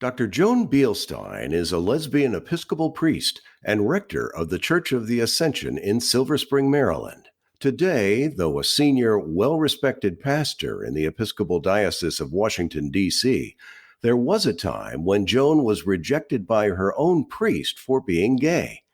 Dr. Joan Beilstein is a lesbian Episcopal priest and rector of the Church of the Ascension in Silver Spring, Maryland. Today, though a senior, well-respected pastor in the Episcopal Diocese of Washington, D.C., there was a time when Joan was rejected by her own priest for being gay.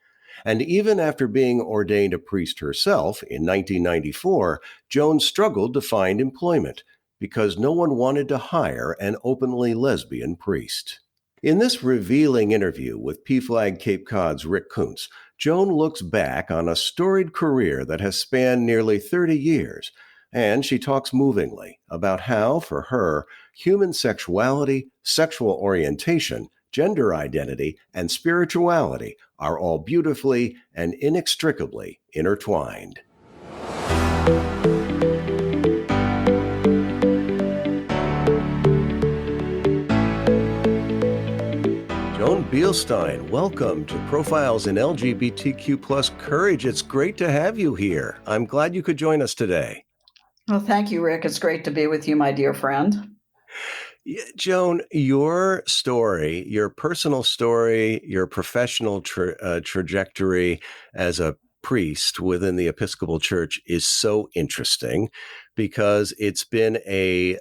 And even after being ordained a priest herself in 1994, Joan struggled to find employment because no one wanted to hire an openly lesbian priest. In this revealing interview with PFLAG Cape Cod's Rick Koonce, Joan looks back on a storied career that has spanned nearly 30 years, and she talks movingly about how, for her, human sexuality, sexual orientation, gender identity, and spirituality are all beautifully and inextricably intertwined. Joan Beilstein, welcome to Profiles in LGBTQ+ Courage. It's great to have you here. I'm glad you could join us today. Well, thank you, Rick. It's great to be with you, my dear friend. Joan, your story, your personal story, your professional trajectory as a priest within the Episcopal Church is so interesting because it's been a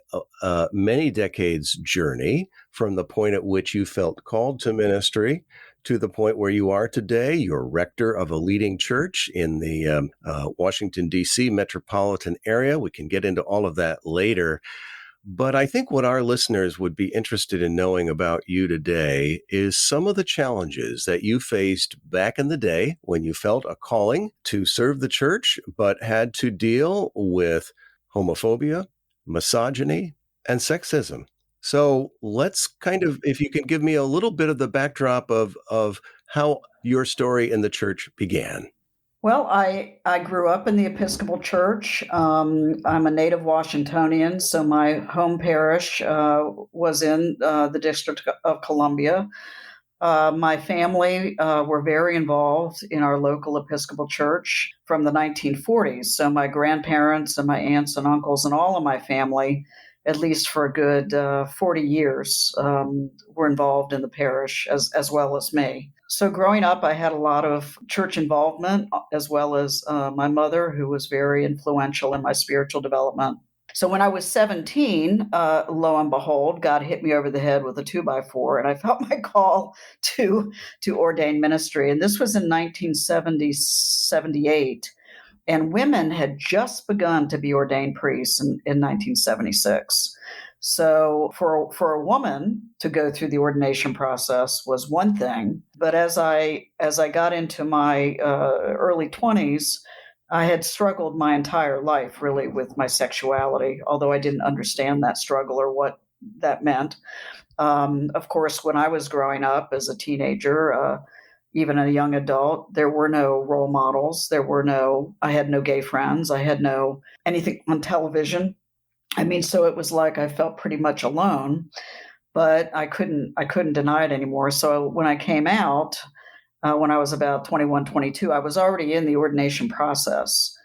many decades journey from the point at which you felt called to ministry to the point where you are today. You're rector of a leading church in the Washington, D.C. metropolitan area. We can get into all of that later. But I think what our listeners would be interested in knowing about you today is some of the challenges that you faced back in the day when you felt a calling to serve the church, but had to deal with homophobia, misogyny, and sexism. So let's if you can give me a little bit of the backdrop of how your story in the church began. Well, I grew up in the Episcopal Church. I'm a native Washingtonian, so my home parish was in the District of Columbia. My family were very involved in our local Episcopal Church from the 1940s. So my grandparents and my aunts and uncles and all of my family, at least for a good 40 years, were involved in the parish as well as me. So growing up, I had a lot of church involvement, as well as my mother, who was very influential in my spiritual development. So when I was 17, lo and behold, God hit me over the head with a 2x4, and I felt my call to ordained ministry. And this was in 1978. And women had just begun to be ordained priests in 1976. So for a woman to go through the ordination process was one thing. But as I got into my early 20s, I had struggled my entire life really with my sexuality, although I didn't understand that struggle or what that meant. Of course, when I was growing up as a teenager, even a young adult, there were no role models. I had no gay friends. I had no anything on television. I mean, so it was like I felt pretty much alone, but I couldn't deny it anymore. So when I came out, when I was about 21, 22, I was already in the ordination process.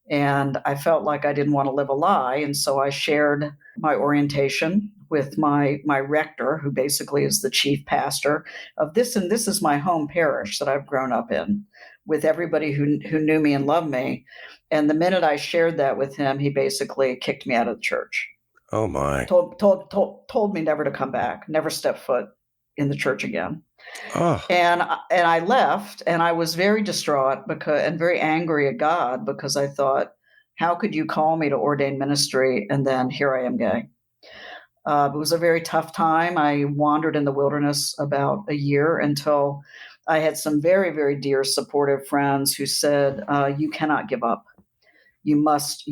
And I felt like I didn't want to live a lie. And so I shared my orientation with my rector, who basically is the chief pastor of this. And this is my home parish that I've grown up in, with everybody who knew me and loved me. And the minute I shared that with him, he basically kicked me out of the church. Oh, my. Told me never to come back, never step foot in the church again. Oh. And I left, and I was very distraught and very angry at God, because I thought, how could you call me to ordained ministry and then here I am gay? It was a very tough time. I wandered in the wilderness about a year until I had some very, very dear supportive friends who said, you cannot give up. You must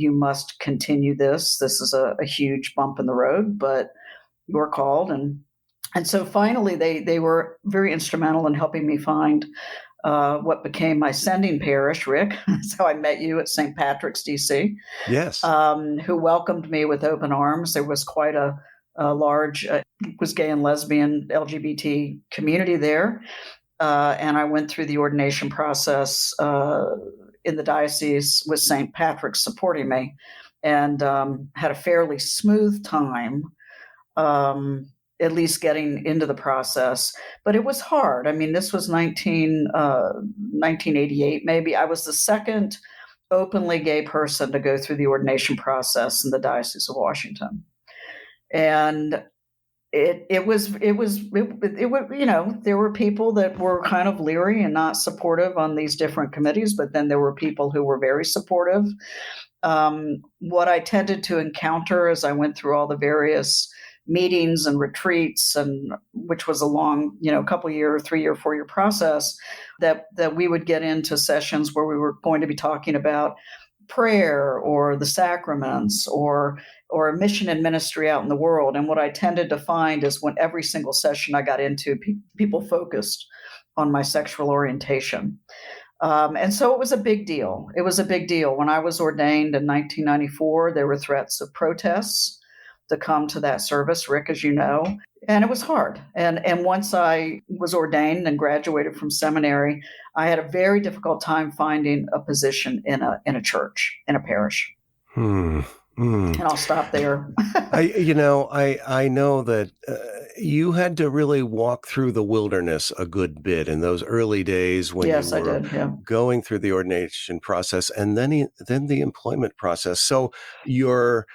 continue this. This is a huge bump in the road, but you're called. And so finally, they were very instrumental in helping me find what became my sending parish, Rick. That's how I met you at St. Patrick's, D.C. Yes. Who welcomed me with open arms. There was quite a large was gay and lesbian LGBT community there. And I went through the ordination process in the diocese with St. Patrick's supporting me, and had a fairly smooth time. at least getting into the process. But it was hard. I mean, this was 1988, maybe. I was the second openly gay person to go through the ordination process in the Diocese of Washington. And it was, there were people that were kind of leery and not supportive on these different committees, but then there were people who were very supportive. What I tended to encounter as I went through all the various meetings and retreats, and which was a long, couple year, 3-year, 4-year process, that we would get into sessions where we were going to be talking about prayer or the sacraments or mission and ministry out in the world. And what I tended to find is when every single session I got into, people focused on my sexual orientation. And so it was a big deal. It was a big deal. When I was ordained in 1994, there were threats of protests to come to that service, Rick, as you know, and it was hard. And once I was ordained and graduated from seminary, I had a very difficult time finding a position in a church, in a parish. And I'll stop there. I know that you had to really walk through the wilderness a good bit in those early days when yes, you were I did, yeah. going through the ordination process and then the employment process. So you're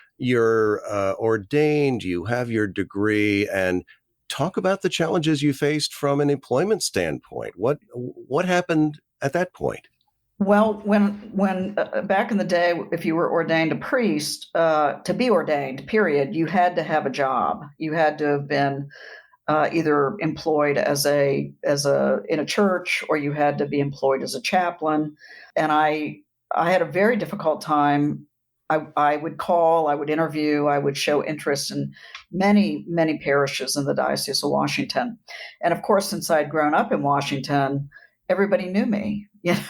ordained, you have your degree, and talk about the challenges you faced from an employment standpoint. What happened at that point? Well, when back in the day, if you were ordained a priest, to be ordained, period, you had to have a job. You had to have been either employed in a church, or you had to be employed as a chaplain. And I had a very difficult time. I would call, I would interview, I would show interest in many, many parishes in the Diocese of Washington. And of course, since I'd grown up in Washington, everybody knew me. Yes,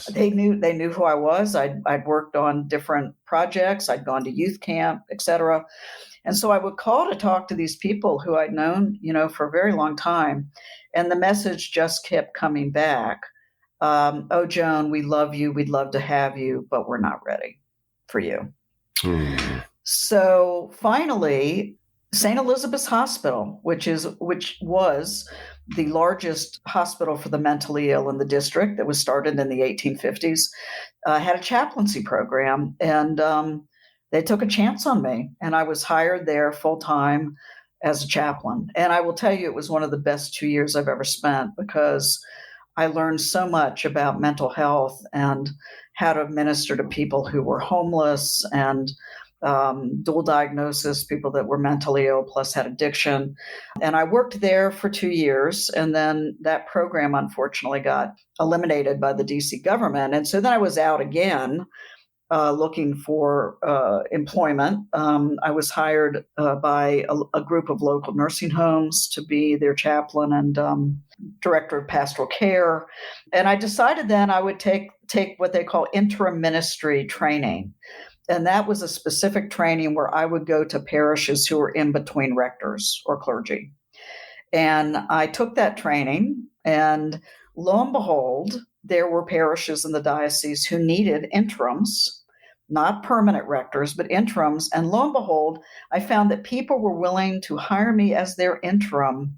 they knew who I was. I'd worked on different projects. I'd gone to youth camp, etc. And so I would call to talk to these people who I'd known, for a very long time. And the message just kept coming back. Oh, Joan, we love you. We'd love to have you, but we're not ready for you. So finally, St. Elizabeth's Hospital, which was the largest hospital for the mentally ill in the district, that was started in the 1850s, had a chaplaincy program, and they took a chance on me, and I was hired there full time as a chaplain. And I will tell you, it was one of the best 2 years I've ever spent, because I learned so much about mental health and how to minister to people who were homeless and dual diagnosis, people that were mentally ill plus had addiction. And I worked there for 2 years. And then that program, unfortunately, got eliminated by the DC government. And so then I was out again looking for employment. I was hired by a group of local nursing homes to be their chaplain and director of pastoral care. And I decided then I would take what they call interim ministry training. And that was a specific training where I would go to parishes who were in between rectors or clergy. And I took that training, and lo and behold, there were parishes in the diocese who needed interims, not permanent rectors, but interims. And lo and behold, I found that people were willing to hire me as their interim,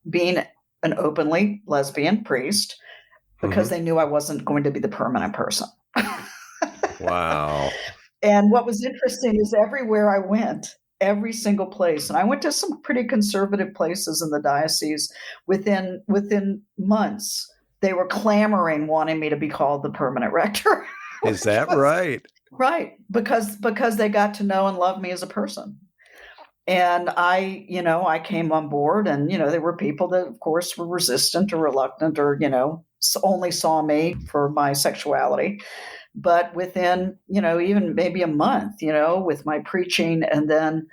being an openly lesbian priest, because they knew I wasn't going to be the permanent person. Wow. And what was interesting is everywhere I went, every single place, and I went to some pretty conservative places in the diocese, within months, they were clamoring, wanting me to be called the permanent rector. Is that right? Right. Because they got to know and love me as a person. And I came on board, and, there were people that, of course, were resistant or reluctant or, only saw me for my sexuality. But within, even maybe a month, with my preaching, and then,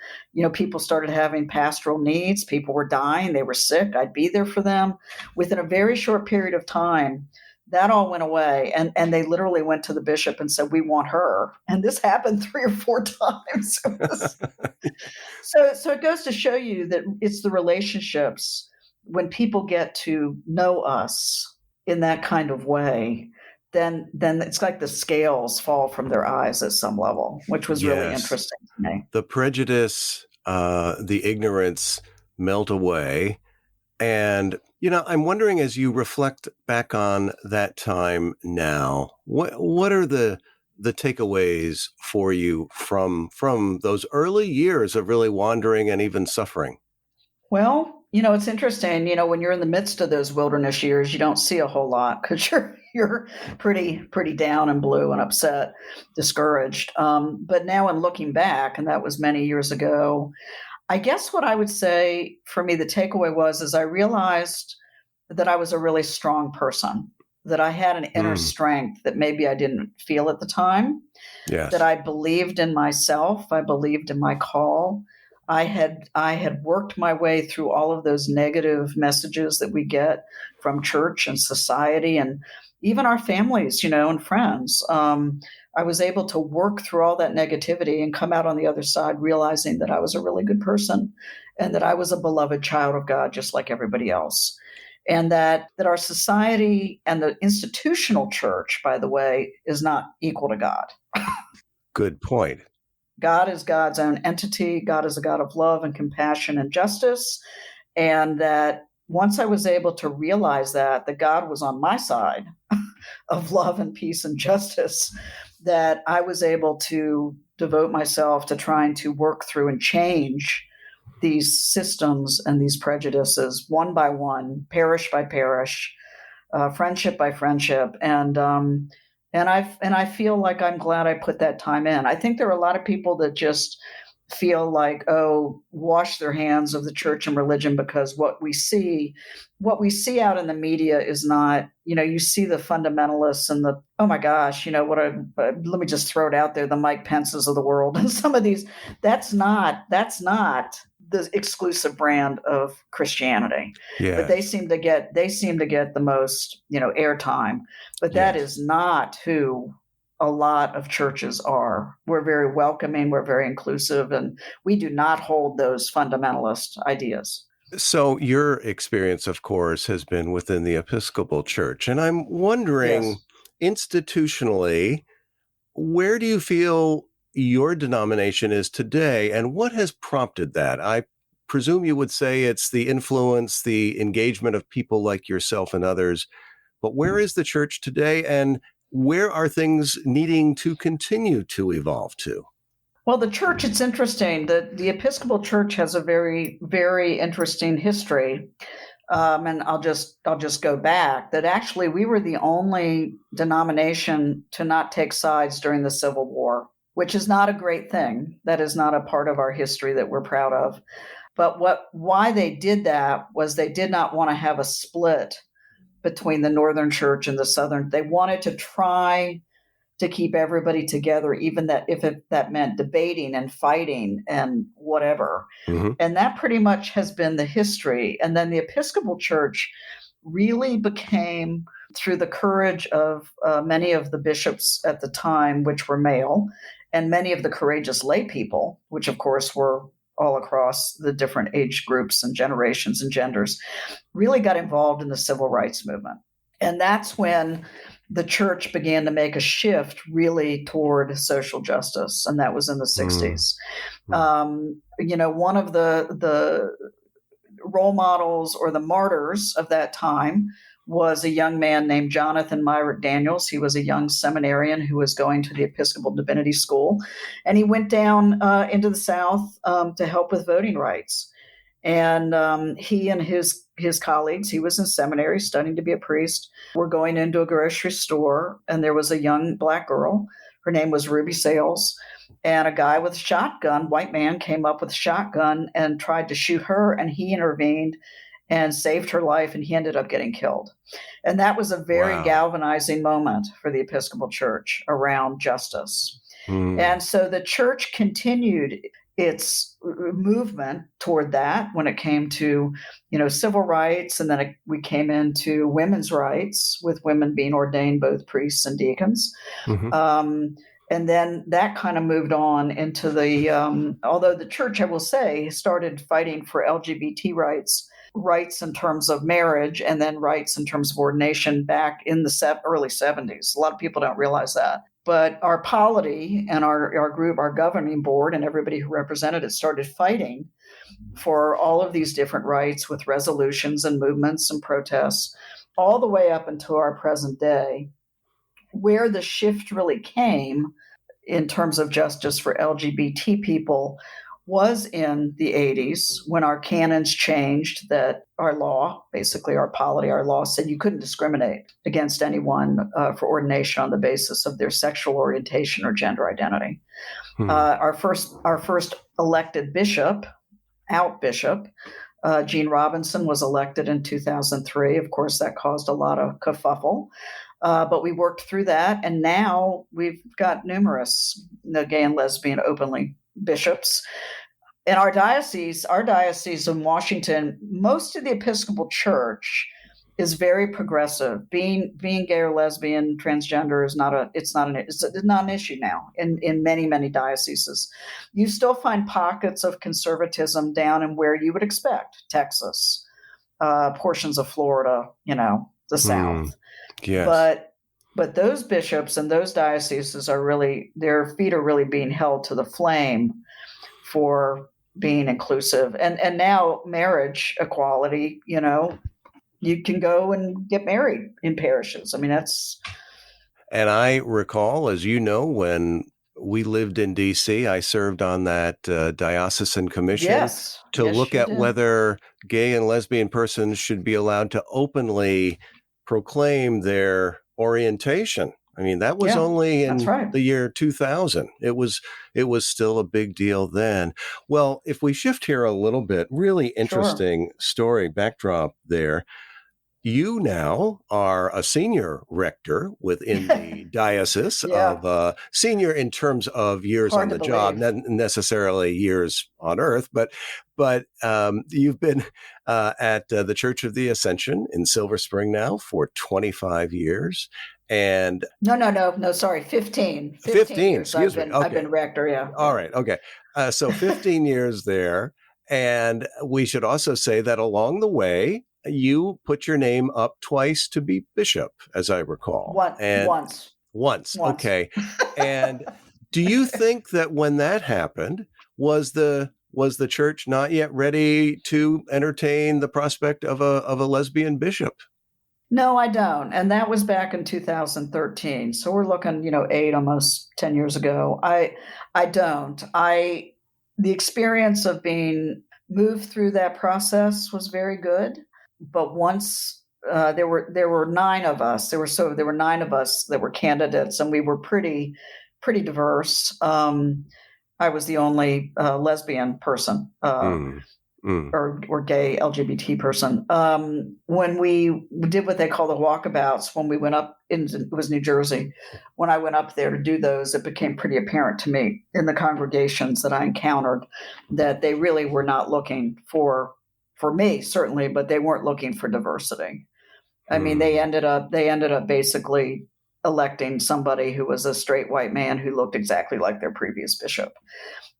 people started having pastoral needs. People were dying. They were sick. I'd be there for them. Within a very short period of time, that all went away. And they literally went to the bishop and said, we want her. And this happened 3 or 4 times. So it goes to show you that it's the relationships, when people get to know us in that kind of way, then it's like the scales fall from their eyes at some level, which was really interesting to me. The prejudice, the ignorance melt away. And, I'm wondering, as you reflect back on that time now, what are the takeaways for you from those early years of really wandering and even suffering? Well, it's interesting. When you're in the midst of those wilderness years, you don't see a whole lot because you're pretty down and blue and upset, discouraged. But now, in looking back, and that was many years ago, I guess what I would say for me, the takeaway is I realized that I was a really strong person, that I had an inner strength that maybe I didn't feel at the time, Yes. that I believed in myself, I believed in my call. I had worked my way through all of those negative messages that we get from church and society and even our families, and friends. I was able to work through all that negativity and come out on the other side realizing that I was a really good person and that I was a beloved child of God, just like everybody else. And that our society and the institutional church, by the way, is not equal to God. Good point. God is God's own entity. God is a God of love and compassion and justice. And that once I was able to realize that God was on my side of love and peace and justice, that I was able to devote myself to trying to work through and change these systems and these prejudices one by one, parish by parish, friendship by friendship. And I feel like I'm glad I put that time in. I think there are a lot of people that just feel like, wash their hands of the church and religion because what we see out in the media is not, you see the fundamentalists and the, oh my gosh, let me just throw it out there, the Mike Pences of the world and some of these, that's not the exclusive brand of Christianity. Yeah. But they seem to get the most, airtime. But that is not who a lot of churches are. We're very welcoming, we're very inclusive, and we do not hold those fundamentalist ideas. So your experience, of course, has been within the Episcopal Church. And I'm wondering, institutionally, where do you feel your denomination is today, and what has prompted that? I presume you would say it's the influence, the engagement of people like yourself and others. But where is the church today, and where are things needing to continue to evolve to? Well, the church, it's interesting. The Episcopal Church has a very, very interesting history. And I'll just go back that actually we were the only denomination to not take sides during the Civil War, which is not a great thing. That is not a part of our history that we're proud of. But why they did that was they did not want to have a split between the Northern Church and the Southern. They wanted to try to keep everybody together, even that if that meant debating and fighting and whatever. Mm-hmm. And that pretty much has been the history. And then the Episcopal Church really became, through the courage of many of the bishops at the time, which were male, and many of the courageous lay people, which of course were all across the different age groups and generations and genders, really got involved in the civil rights movement. And that's when the church began to make a shift really toward social justice. And that was in the 60s. One of the role models or the martyrs of that time was a young man named Jonathan Myrick Daniels. He was a young seminarian who was going to the Episcopal Divinity School. And he went down into the South to help with voting rights. And he and his colleagues, he was in seminary studying to be a priest, were going into a grocery store, and there was a young Black girl. Her name was Ruby Sales. And a guy with a shotgun, white man, came up with a shotgun and tried to shoot her, and he intervened and saved her life, and he ended up getting killed. And that was a very galvanizing moment for the Episcopal Church around justice. And so the church continued its movement toward that when it came to, civil rights, and then we came into women's rights, with women being ordained both priests and deacons. Mm-hmm. And then that kind of moved on into the, although the church, I will say, started fighting for LGBT rights in terms of marriage, and then rights in terms of ordination back in the early 70s. A lot of people don't realize that. But our polity and our group, our governing board, and everybody who represented it started fighting for all of these different rights with resolutions and movements and protests, all the way up until our present day. Where the shift really came in terms of justice for LGBT people was in the 80s when our canons changed, that our law, basically our polity, our law said you couldn't discriminate against anyone for ordination on the basis of their sexual orientation or gender identity. Our first elected bishop, Gene Robinson, was elected in 2003. Of course, that caused a lot of kerfuffle. But we worked through that, and now we've got numerous gay and lesbian openly bishops. In our diocese in Washington, most of the Episcopal Church is very progressive. Being gay or lesbian, transgender is not an issue now in many dioceses. You still find pockets of conservatism down in where you would expect, Texas, portions of Florida, the South. Yes. But those bishops and those dioceses their feet are really being held to the flame for being inclusive. And now marriage equality, you can go and get married in parishes. I mean, that's. And I recall, as you know, when we lived in D.C., I served on that diocesan commission to look at whether gay and lesbian persons should be allowed to openly proclaim their orientation. I mean, that was only in the year 2000. It was still a big deal then. Well, if we shift here a little bit, really interesting story backdrop there. You now are a senior rector within the diocese of senior in terms of years on the job, not necessarily years on earth, but you've been at the Church of the Ascension in Silver Spring now for 25 years. And no, sorry, 15 years. I've been rector. Yeah. All right. Okay. So 15 years there. And we should also say that along the way, you put your name up twice to be bishop, as I recall. Once. Okay. And do you think that when that happened, was the church not yet ready to entertain the prospect of a lesbian bishop? No, I don't. And that was back in 2013. So we're looking, 8, almost 10 years ago. I don't. The experience of being moved through that process was very good. But once there were 9 of us, there were 9 of us that were candidates, and we were pretty diverse. I was the only lesbian person or gay LGBT person. When we did what they call the walkabouts, when we went up it was New Jersey. When I went up there to do those, it became pretty apparent to me in the congregations that I encountered that they really were not looking for me, certainly, but they weren't looking for diversity. I mean, they ended up basically electing somebody who was a straight white man who looked exactly like their previous bishop.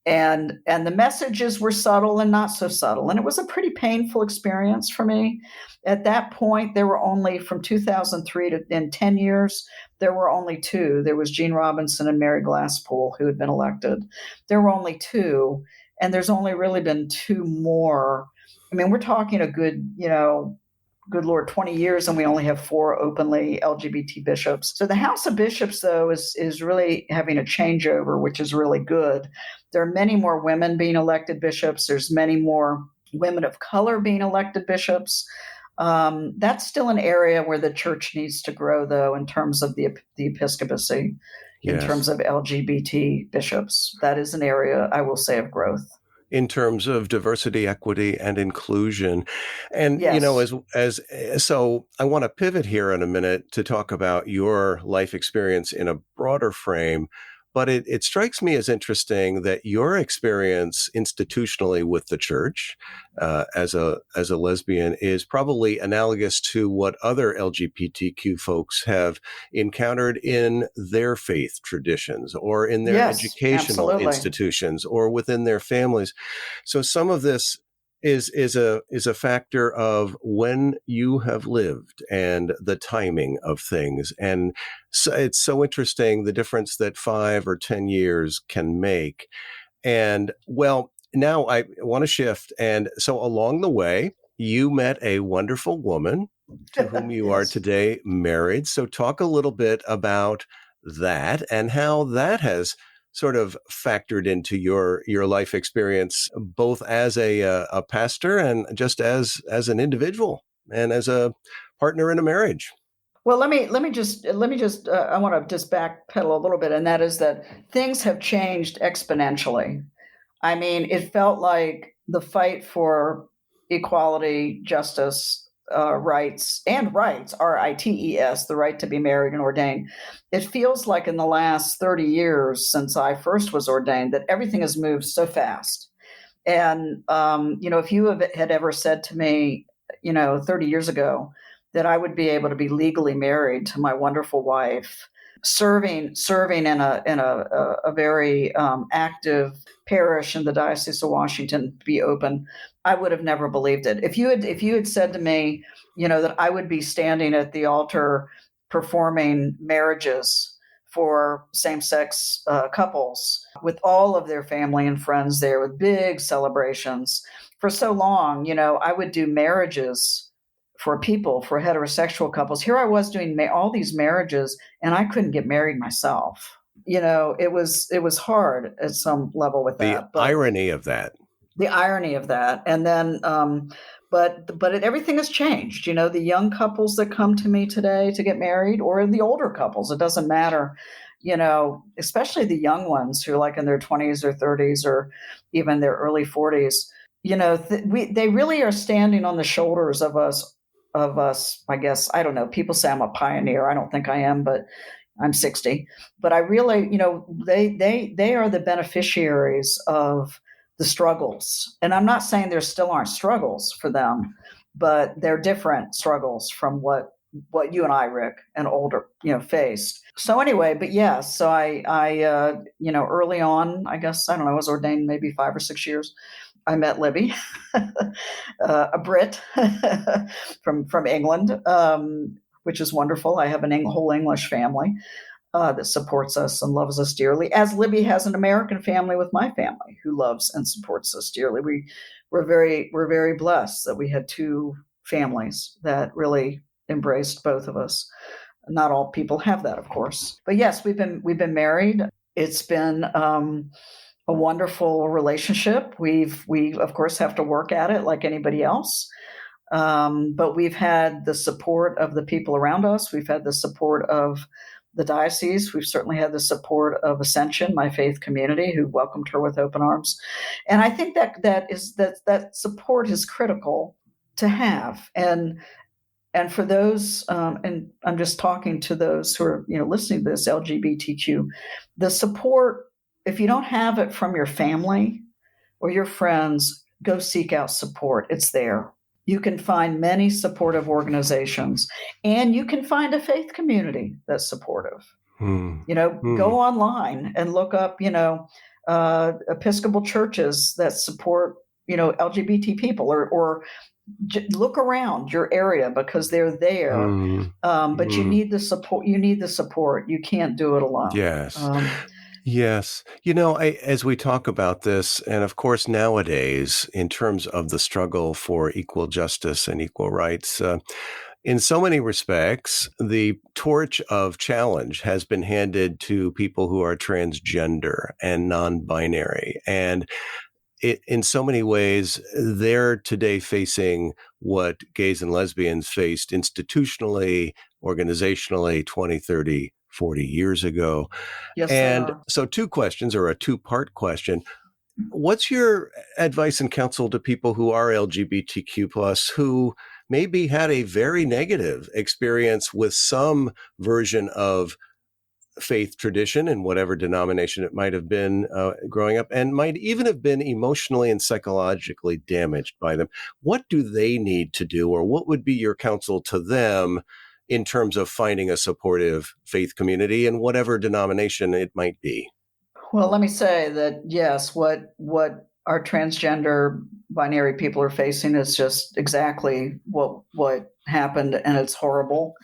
And the messages were subtle and not so subtle. And it was a pretty painful experience for me. At that point, there were only, from 2003 to in 10 years, there were only 2. There was Gene Robinson and Mary Glasspool who had been elected. There were only 2. And there's only really been 2 more. I mean, we're talking a good, good Lord, 20 years, and we only have 4 openly LGBT bishops. So the House of Bishops, though, is really having a changeover, which is really good. There are many more women being elected bishops. There's many more women of color being elected bishops. That's still an area where the church needs to grow, though, in terms of the episcopacy, in terms of LGBT bishops. That is an area, I will say, of growth. In terms of diversity, equity, and inclusion. And, so I want to pivot here in a minute to talk about your life experience in a broader frame. But it strikes me as interesting that your experience institutionally with the church as a lesbian is probably analogous to what other LGBTQ folks have encountered in their faith traditions or in their educational institutions or within their families. So some of this is a factor of when you have lived and the timing of things. And so it's so interesting the difference that 5 or 10 years can make. And well, now I want to shift. And so along the way, you met a wonderful woman to whom you are Yes. today married. So talk a little bit about that and how that has sort of factored into your life experience, both as a pastor and just as an individual and as a partner in a marriage. Well, let me just I want to just backpedal a little bit, and that is that things have changed exponentially. I mean, it felt like the fight for equality, justice, rights, rights, the right to be married and ordained. It feels like in the last 30 years since I first was ordained that everything has moved so fast. And, if you had ever said to me, 30 years ago, that I would be able to be legally married to my wonderful wife, serving in a very active parish in the Diocese of Washington, to be open, I would have never believed it. If you had said to me, that I would be standing at the altar performing marriages for same-sex couples with all of their family and friends there, with big celebrations for so long, I would do marriages for heterosexual couples. Here I was doing all these marriages, and I couldn't get married myself. It was hard at some level with that. The irony of that. The irony of that. And then, everything has changed. The young couples that come to me today to get married, or the older couples, it doesn't matter. Especially the young ones who are like in their 20s or 30s or even their early 40s. They really are standing on the shoulders of us, I guess. I don't know. People say I'm a pioneer. I don't think I am, but I'm 60. But I really, they are the beneficiaries of the struggles. And I'm not saying there still aren't struggles for them, but they're different struggles from what you and I, Rick, and older, faced. So anyway, but yes, so I early on, I guess, I don't know, I was ordained maybe 5 or 6 years. I met Libby, a Brit from England, which is wonderful. I have a whole English family that supports us and loves us dearly, as Libby has an American family with my family who loves and supports us dearly. We're very blessed that we had two families that really embraced both of us. Not all people have that, of course, but yes, we've been married. It's been a wonderful relationship. We of course have to work at it like anybody else. But we've had the support of the people around us. We've had the support of the diocese. We've certainly had the support of Ascension, my faith community, who welcomed her with open arms. And I think that support is critical to have. And for those, and I'm just talking to those who are listening to this, LGBTQ, the support, if you don't have it from your family or your friends, go seek out support. It's there. You can find many supportive organizations, and you can find a faith community that's supportive. Go online and look up, Episcopal churches that support, LGBT people, or look around your area because they're there. But you need the support. You can't do it alone. Yes. Yes. As we talk about this, and of course, nowadays, in terms of the struggle for equal justice and equal rights, in so many respects, the torch of challenge has been handed to people who are transgender and non-binary. And in so many ways, they're today facing what gays and lesbians faced institutionally, organizationally, 20, 30, 40 years ago. Yes, and so 2 questions, or a 2-part question. What's your advice and counsel to people who are LGBTQ plus who maybe had a very negative experience with some version of faith tradition in whatever denomination it might have been growing up, and might even have been emotionally and psychologically damaged by them? What do they need to do, or what would be your counsel to them in terms of finding a supportive faith community in whatever denomination it might be? Well, let me say that, yes, what our transgender binary people are facing is just exactly what happened, and it's horrible.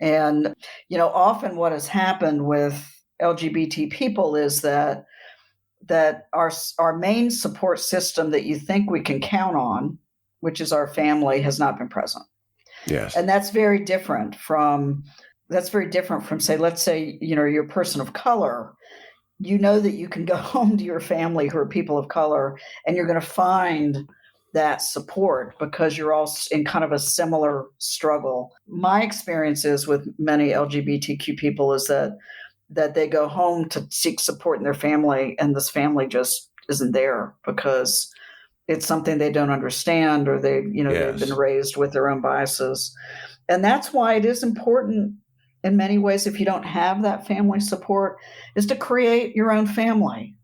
And, often what has happened with LGBT people is that that our main support system that you think we can count on, which is our family, has not been present. Yes. And that's very different from say, let's say, you're a person of color. You know that you can go home to your family who are people of color, and you're going to find that support because you're all in kind of a similar struggle. My experiences with many LGBTQ people is that they go home to seek support in their family, and this family just isn't there because it's something they don't understand, or they've been raised with their own biases. And that's why it is important in many ways, if you don't have that family support, is to create your own family.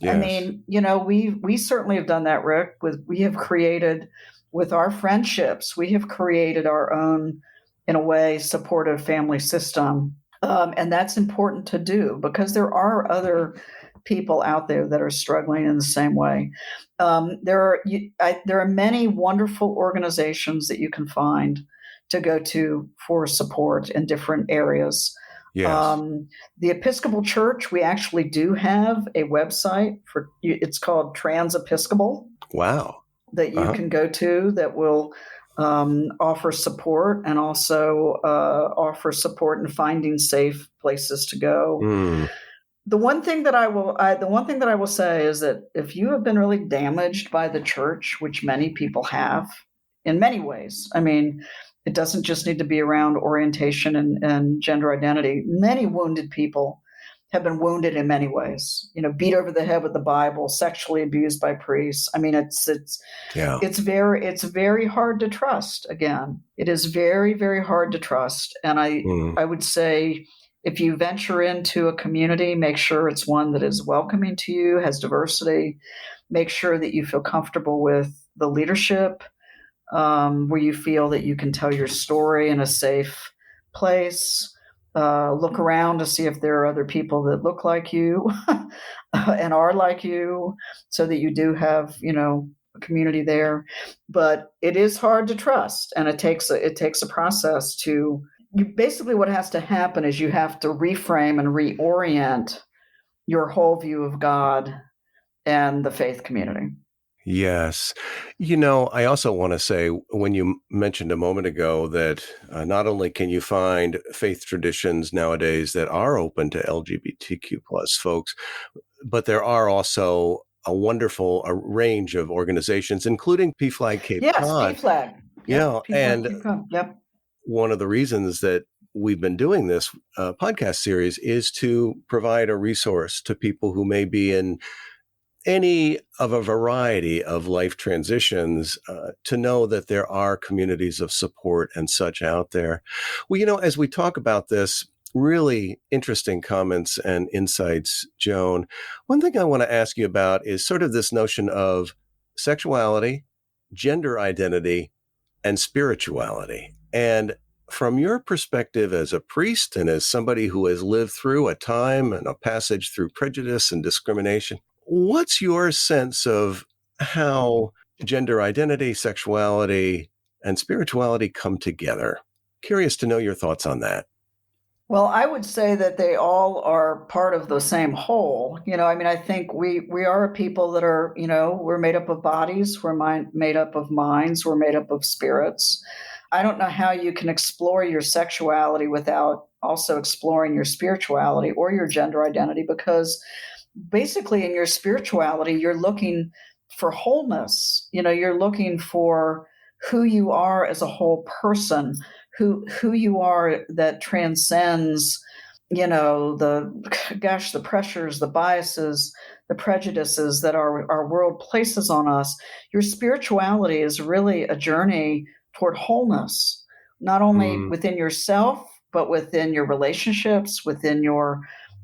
Yes. I mean, we certainly have done that, Rick. We have created, with our friendships, we have created our own, in a way, supportive family system. And that's important to do because there are other people out there that are struggling in the same way. There are many wonderful organizations that you can find to go to for support in different areas. Yes. The Episcopal Church, we actually do have a website it's called Trans Episcopal. Wow. That you can go to that will offer support and also offer support in finding safe places to go. Mm. The one thing that I will say is that if you have been really damaged by the church, which many people have in many ways, I mean, it doesn't just need to be around orientation and gender identity. Many wounded people have been wounded in many ways, beat over the head with the Bible, sexually abused by priests. I mean, it's very hard to trust. Again, it is very, very hard to trust. And I would say, if you venture into a community, make sure it's one that is welcoming to you, has diversity. Make sure that you feel comfortable with the leadership, where you feel that you can tell your story in a safe place. Look around to see if there are other people that look like you and are like you, so that you do have, a community there. But it is hard to trust, and it takes a process to. Basically, what has to happen is you have to reframe and reorient your whole view of God and the faith community. Yes. I also want to say, when you mentioned a moment ago that not only can you find faith traditions nowadays that are open to LGBTQ plus folks, but there are also a range of organizations, including PFLAG Cape Cod. Yes, PFLAG. Yep, and yep. One of the reasons that we've been doing this podcast series is to provide a resource to people who may be in any of a variety of life transitions, to know that there are communities of support and such out there. Well, as we talk about this, really interesting comments and insights, Joan, one thing I want to ask you about is sort of this notion of sexuality, gender identity, and spirituality. And from your perspective as a priest and as somebody who has lived through a time and a passage through prejudice and discrimination, what's your sense of how gender identity, sexuality, and spirituality come together? Curious to know your thoughts on that. Well, I would say that they all are part of the same whole. I think we are a people that are, we're made up of bodies, we're made up of minds, we're made up of spirits. I don't know how you can explore your sexuality without also exploring your spirituality or your gender identity, because basically in your spirituality, you're looking for wholeness. You're looking for who you are as a whole person, who you are that transcends, the pressures, the biases, the prejudices that our world places on us. Your spirituality is really a journey toward wholeness, not only within yourself, but within your relationships, within your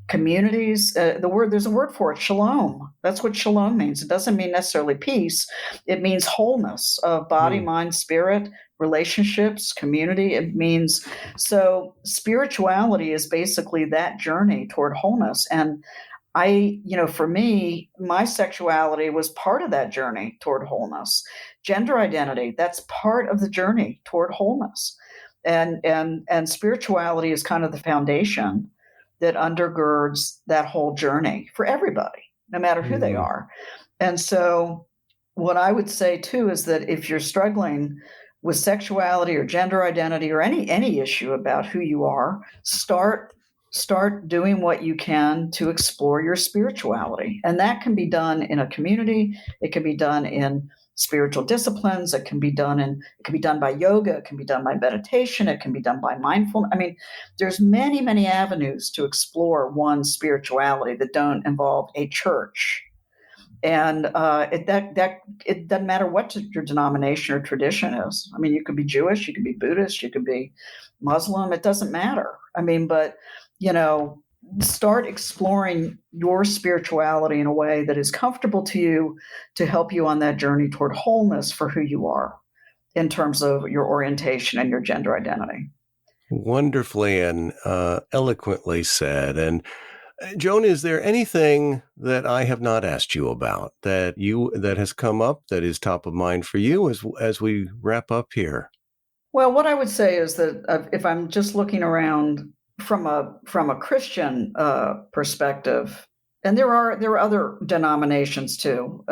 communities. There's a word for it, shalom. That's what shalom means. It doesn't mean necessarily peace. It means wholeness of body, mind, spirit, relationships, community. It means, so spirituality is basically that journey toward wholeness. And for me, my sexuality was part of that journey toward wholeness. Gender identity, that's part of the journey toward wholeness. And spirituality is kind of the foundation that undergirds that whole journey for everybody. no matter who they are. And so what I would say too is that if you're struggling with sexuality or gender identity or any issue about who you are, start doing what you can to explore your spirituality. And that can be done in a community. It can be done in spiritual disciplines. It can be done by yoga. It can be done by meditation. It can be done by mindfulness. I mean, there's many, many avenues to explore one's spirituality that don't involve a church. And it doesn't matter what your denomination or tradition is. I mean, you could be Jewish, you could be Buddhist, you could be Muslim. It doesn't matter. I mean, but, start exploring your spirituality in a way that is comfortable to you to help you on that journey toward wholeness for who you are in terms of your orientation and your gender identity. Wonderfully and eloquently said. And Joan, is there anything that I have not asked you about that has come up that is top of mind for you as we wrap up here? Well, what I would say is that if I'm just looking around from a Christian perspective, and there are other denominations too,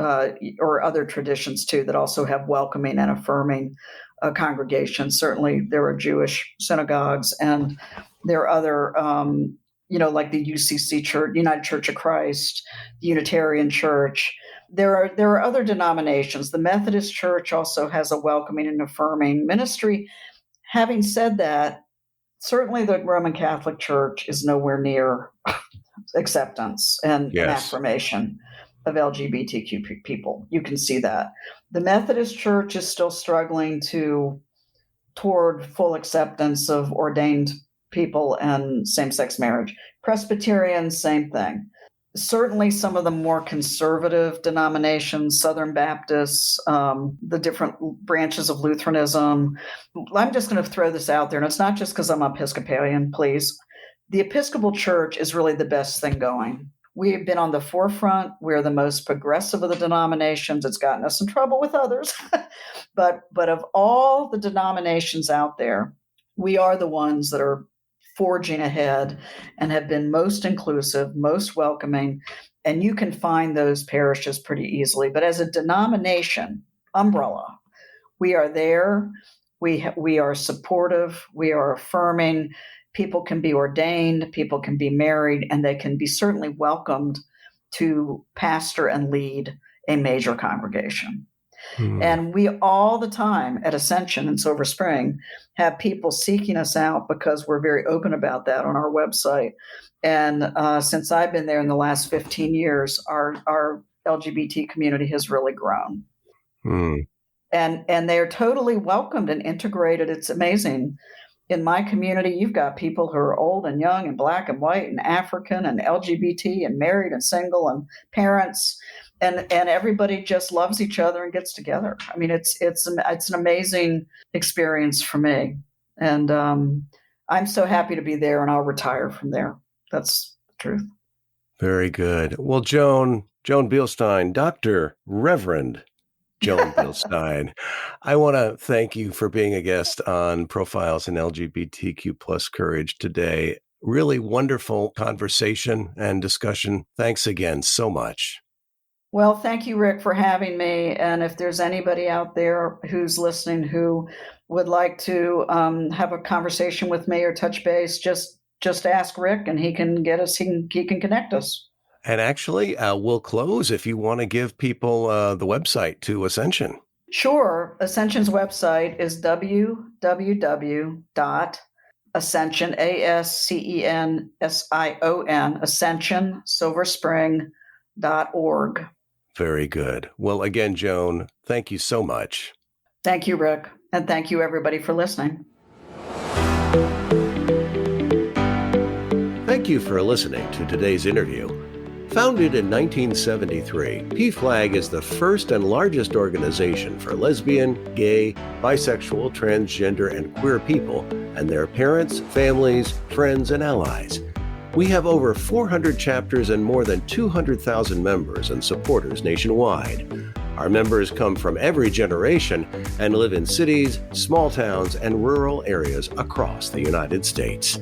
or other traditions too, that also have welcoming and affirming congregations. Certainly, there are Jewish synagogues, and there are other, like the UCC Church, United Church of Christ, the Unitarian Church. There are other denominations. The Methodist Church also has a welcoming and affirming ministry. Having said that, certainly the Roman Catholic Church is nowhere near acceptance and affirmation of LGBTQ people. You can see that. The Methodist Church is still struggling toward full acceptance of ordained people and same-sex marriage. Presbyterians, same thing. Certainly some of the more conservative denominations, Southern Baptists, the different branches of Lutheranism. I'm just going to throw this out there, and it's not just because I'm Episcopalian, please. The Episcopal Church is really the best thing going. We've been on the forefront. We're the most progressive of the denominations. It's gotten us in trouble with others. but of all the denominations out there, we are the ones that are forging ahead and have been most inclusive, most welcoming, and you can find those parishes pretty easily. But as a denomination umbrella, we are there. We are supportive. We are affirming. People can be ordained. People can be married, and they can be certainly welcomed to pastor and lead a major congregation. And we all the time at Ascension and Silver Spring have people seeking us out because we're very open about that on our website. And since I've been there in the last 15 years, our LGBT community has really grown. And they're totally welcomed and integrated. It's amazing. In my community, you've got people who are old and young and black and white and African and LGBT and married and single and parents. And everybody just loves each other and gets together. I mean, it's an amazing experience for me, and I'm so happy to be there. And I'll retire from there. That's the truth. Very good. Well, Joan Beilstein, Dr. Reverend Joan Beilstein, I want to thank you for being a guest on Profiles in LGBTQ plus Courage today. Really wonderful conversation and discussion. Thanks again so much. Well, thank you, Rick, for having me. And if there's anybody out there who's listening who would like to have a conversation with me or touch base, just ask Rick, and he can get us. He can connect us. And actually, we'll close if you want to give people the website to Ascension. Sure. Ascension's website is www.ascension, Ascension, silverspring.org. Very good. Well, again, Joan, thank you so much. Thank you, Rick. And thank you, everybody, for listening. Thank you for listening to today's interview. Founded in 1973, PFLAG is the first and largest organization for lesbian, gay, bisexual, transgender, and queer people and their parents, families, friends, and allies. We have over 400 chapters and more than 200,000 members and supporters nationwide. Our members come from every generation and live in cities, small towns, and rural areas across the United States.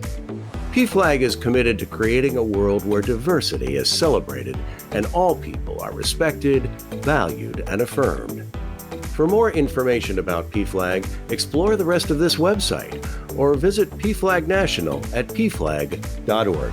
PFLAG is committed to creating a world where diversity is celebrated and all people are respected, valued, and affirmed. For more information about PFLAG, explore the rest of this website or visit PFLAG National at pflag.org.